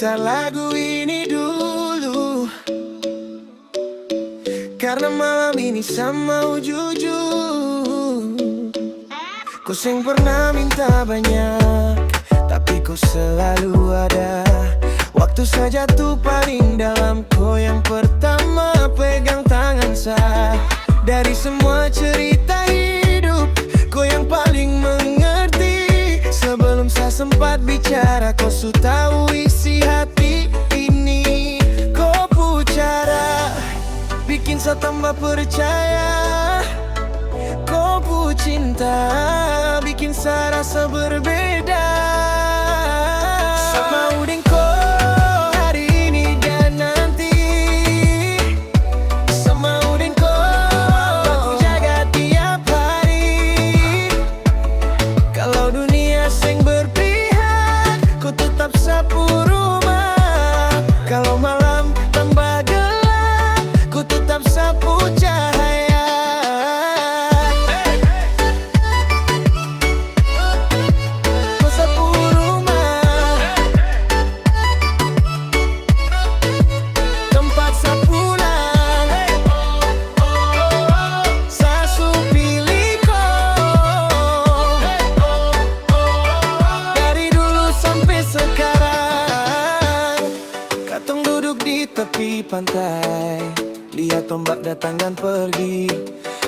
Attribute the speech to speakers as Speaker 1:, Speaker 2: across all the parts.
Speaker 1: putar lagu ini dulu, karena malam ini sama jujur. Kau sing pernah minta banyak, tapi kau selalu ada. Waktu saja tuh paling dalam, kau yang pertama pegang tangan saya. Dari semua cerita hidup, kau yang paling mengerti. Sebelum saya sempat bicara, kau sudah tahu isi hati ini. Kau pucara bikin saya tambah percaya. Kau pu cinta bikin saya rasa berbeda. Sama uding kau hari ini dan nanti, sama uding kau aku jaga tiap hari. Kalau dunia sing berpihak, kau tetap sapu rumah. Kalau malam tambah gelap, kau tetap sapu cahaya. Tepi pantai, lihat ombak datang dan pergi.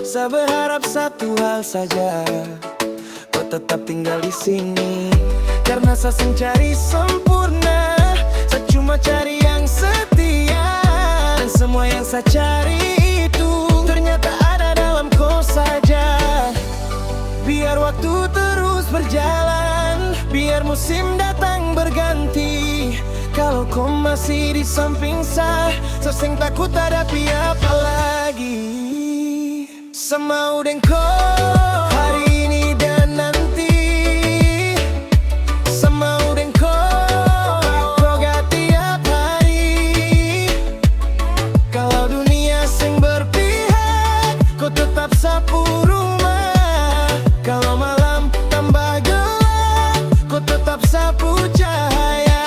Speaker 1: Saya berharap satu hal saja, kau tetap tinggal di sini. Karena saya sing cari sempurna, saya cuma cari yang setia. Dan semua yang saya cari itu ternyata ada dalam kau saja. Biar waktu terus berjalan, biar musim datang berganti. Kalau kau masih di samping saya sing takut hadapi apa lagi. Sama udeng kau hari ini dan nanti, sama udeng kau gak tiap hari. Kalau dunia sing berpihak, kau tetap sapu rumah. Kalau malam tambah gelap, kau tetap sapu cahaya.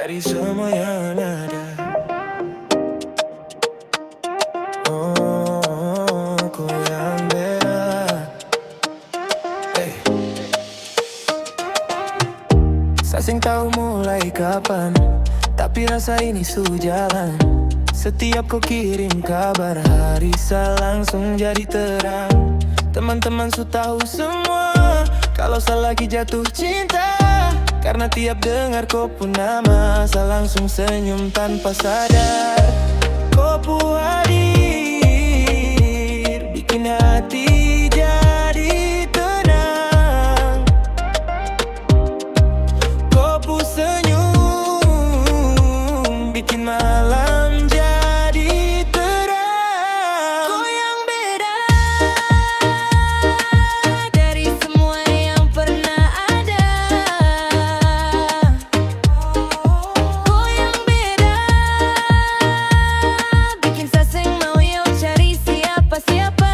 Speaker 1: Dari semua yang ada, oh, kau yang beda. Saya sing tahu mulai kapan, tapi rasa ini sujalan. Setiap kau kirim kabar, hari saya langsung jadi terang. Teman-teman su tahu semua kalau saya lagi jatuh cinta. Karena tiap dengar kau pun nama, saya langsung senyum tanpa sadar. Kau pun hadir, bikin hati jadi tenang. Kau pun senyum, bikin malam jadi terang. Kau yang beda dari semua yang pernah ada. Kau yang beda, bikin saya sing mau yo cari siapa-siapa.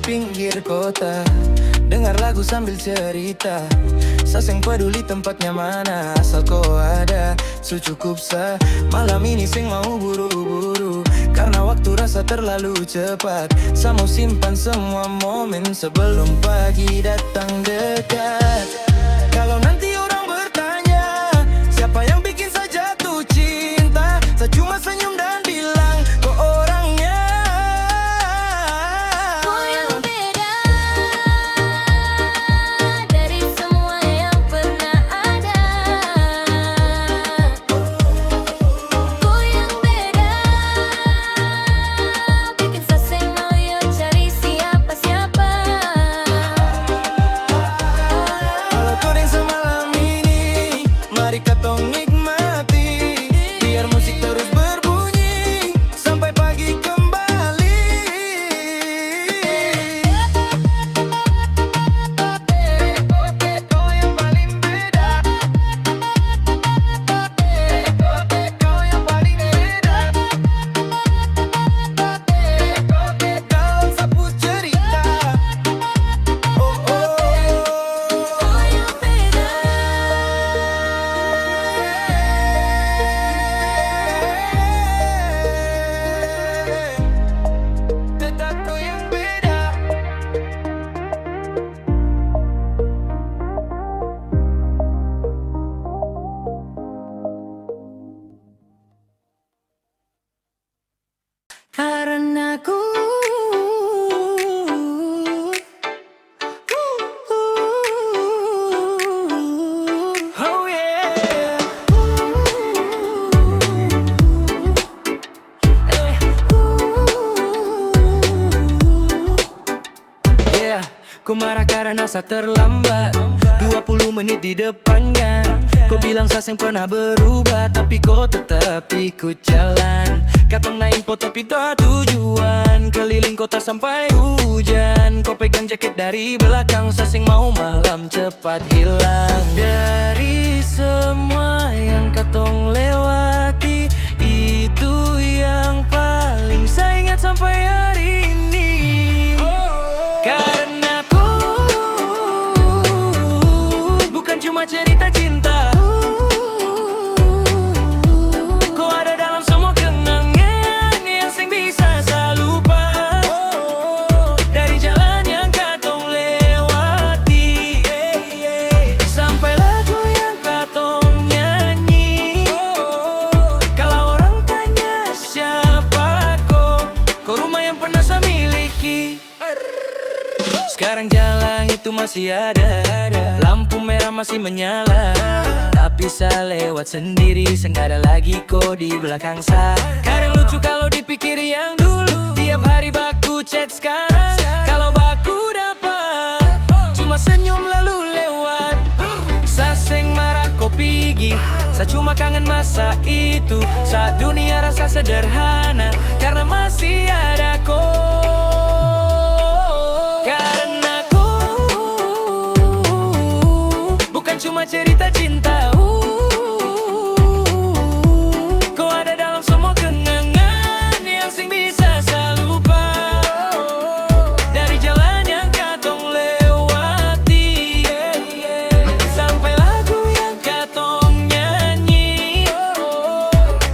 Speaker 1: pinggir kota, dengar lagu sambil cerita. Saseng peduli tempatnya mana, asal kau ada, su cukup sah. Malam ini sing mau buru-buru, karena waktu rasa terlalu cepat. Sa mau simpan semua momen sebelum pagi datang dekat. Kalau nanti orang bertanya, siapa yang bikin saya jatuh cinta, saya cuma senyum dan bilang, kau orangnya.
Speaker 2: Kau yang beda dari semua yang pernah ada. Kau yang beda, bikin saseng mau yo cari siapa-siapa.
Speaker 1: Kalau touring semalam ini, mari katong nikmati, biar musik terus berbunyi sampai pagi kembali. Kau yang paling beda, kau yang paling beda. Kau sapu cerita, oh oh.
Speaker 2: Kau yang beda.
Speaker 1: Tetap kau yang beda.
Speaker 2: Karena ku
Speaker 1: Oh yeah. Yeah, ku marah karena saya terlambat 20 menit di depannya. Kau bilang saseng pernah berubah, tapi kau tetap ikut jalan. Katong naik info tapi tak tujuan, keliling kota sampai hujan. Kau pegang jaket dari belakang, saseng mau malam cepat hilang. Dari semua yang katong lewati, itu yang paling saya ingat sampai hari ini. Karena ku bukan cuma cerita cinta, kau ada dalam semua kenangan yang sing bisa saya lupa. Dari jalan yang katong lewati, sampai lagu yang katong nyanyi. Kalau orang tanya siapa kau rumah yang pernah saya miliki. Sekarang jalan itu masih ada, lampu merah masih menyala, tapi saya lewat sendiri, nggak ada lagi kau di belakang saya. Kadang lucu kalau dipikir yang dulu, tiap hari baku chat sekarang. Kalau baku dapat, cuma senyum lalu lewat. Saseng marah kau pergi, saya cuma kangen masa itu, saat dunia rasa sederhana, karena masih ada kau. Karena ku bukan cuma cerita cinta, kau ada dalam semua kenangan yang sing bisa saya lupa. Dari jalan yang katong lewati, sampai lagu yang katong nyanyi.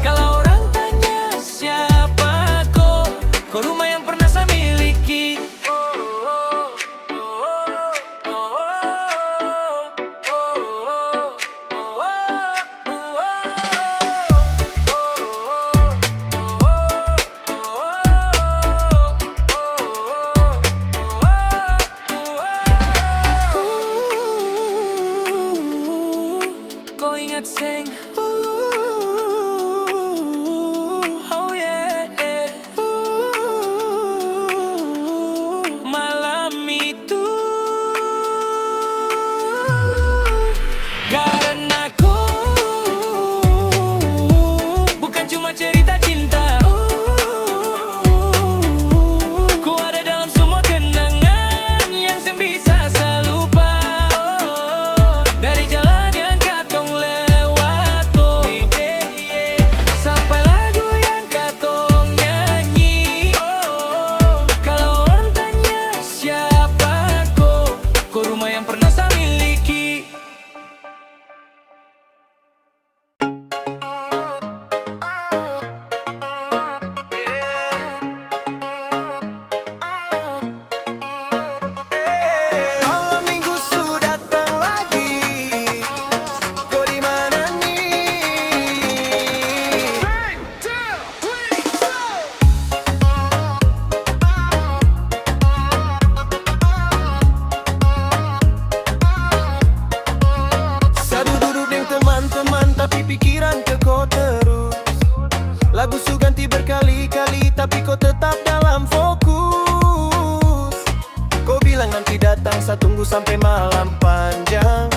Speaker 1: Kalau orang tanya siapa kau rumah yang pernah saya miliki. kau terus. Lagu su ganti berkali-kali tapi kau tetap dalam fokus. Kau bilang nanti datang, saya tunggu sampai malam panjang.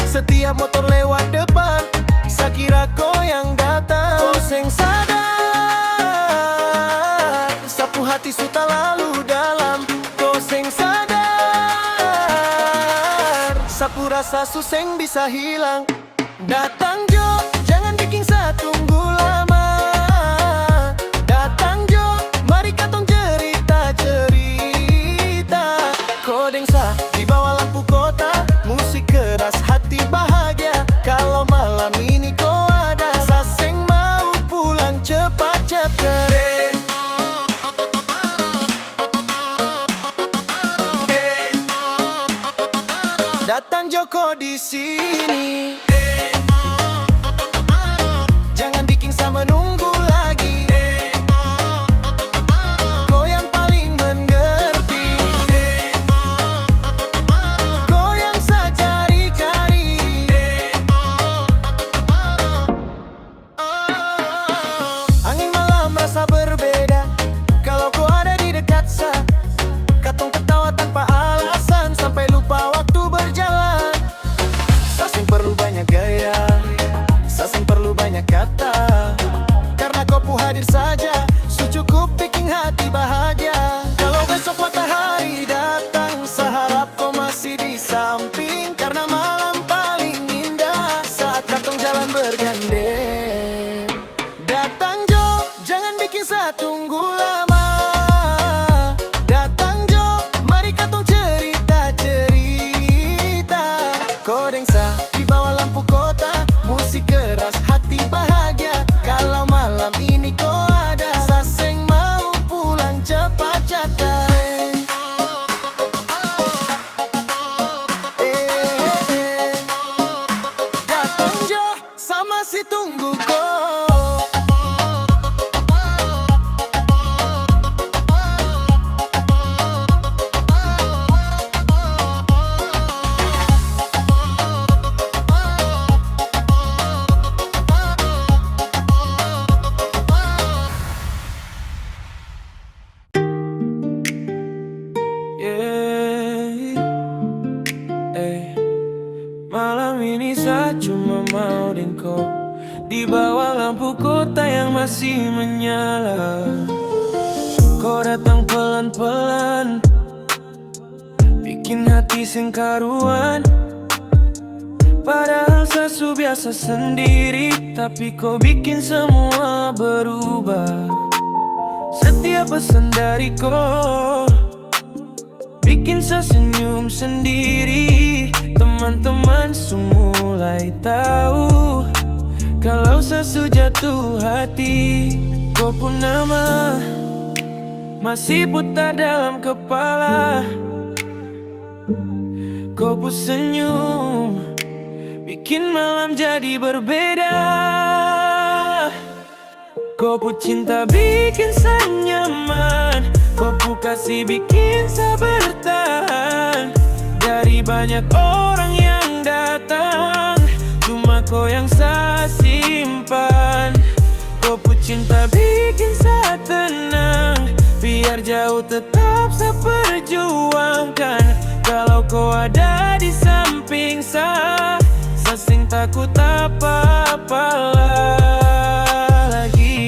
Speaker 1: Setiap motor lewat depan, saya kira kau yang datang. Kau seng sadar, sapu hati su tak lalu dalam. Kau seng sadar, sapu rasa su seng bisa hilang. Datang Jo, jangan bikin saya tunggu lama. Datang Jo, mari katong cerita-cerita. Kodeng sa di bawah lampu kota, musik keras hati bahagia. Kalau malam ini kau ada, saya seng mau pulang cepat-cepat. Datang Joko di sini. Jangan bikin saya menunggu lagi. Kau yang paling mengerti. Kau yang saya cari-cari. Angin malam rasa berbeda kalau kau ada di dekat saya. Katong ketawa tanpa alasan sampai lupa waktu berjalan. Sasing perlu banyak gaya, sasing perlu banyak kata. Karena kau pu hadir saja, su cukup bikin hati bahagia. Kalau besok matahari datang, saya harap kau masih di samping. Karena malam paling indah saat katong jalan bergandeng. Datang Jo, jangan bikin saya tunggu lama. Datang Jo, mari katong cerita-cerita. Kodeng sa di bawah lampu kota, musik keras hati bahagia. Kalau malam ini kau ada, saya seng mau pulang cepat-cepat. Datang Jo, saya masih tunggu kau. Malam ini saya cuma mau dan kau di bawah lampu kota yang masih menyala. Kau datang pelan-pelan, bikin hati sing karuan. Padahal saya su biasa sendiri, tapi kau bikin semua berubah. Setiap pesan dari kau bikin saya senyum sendiri. Teman-teman semua mulai tahu kalau saya su jatuh hati. Kau pun nama masih putar dalam kepala. Kau pun senyum bikin malam jadi berbeda. Kau pun cinta bikin saya nyaman. Kau pun kasih bikin saya bertahan. Dari banyak orang yang datang, cuma kau yang saya simpan. Kau pun cinta bikin saya tenang. Biar jauh tetap saya perjuangkan. Kalau kau ada di samping saya sing takut apa-apa lagi.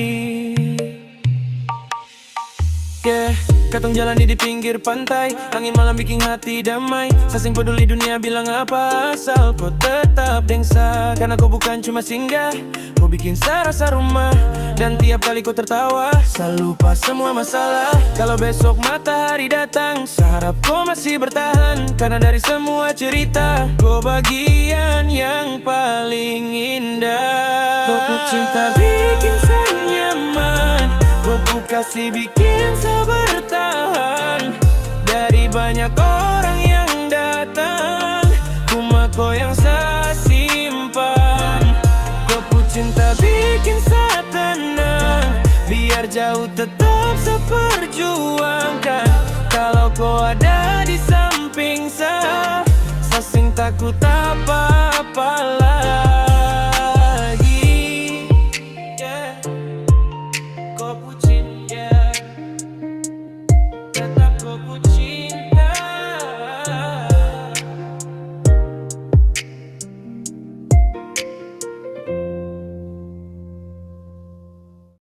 Speaker 1: Katong jalani di pinggir pantai, angin malam bikin hati damai. Sasing peduli dunia bilang apa, asal kau tetap dengsa. Karena kau bukan cuma singgah, kau bikin saya rasa rumah. Dan tiap kali kau tertawa, saya lupa semua masalah. Kalau besok matahari datang, saya harap kau masih bertahan. Karena dari semua cerita, kau bagian yang paling indah. Kau cinta bikin saya nyaman. Kau kasih bikin saya bertahan. Dari banyak orang yang datang, cuma kau yang saya simpan. Kau pun cinta bikin saya tenang. Biar jauh tetap saya perjuangkan. Kalau kau ada di samping saya sing takut apa-apa.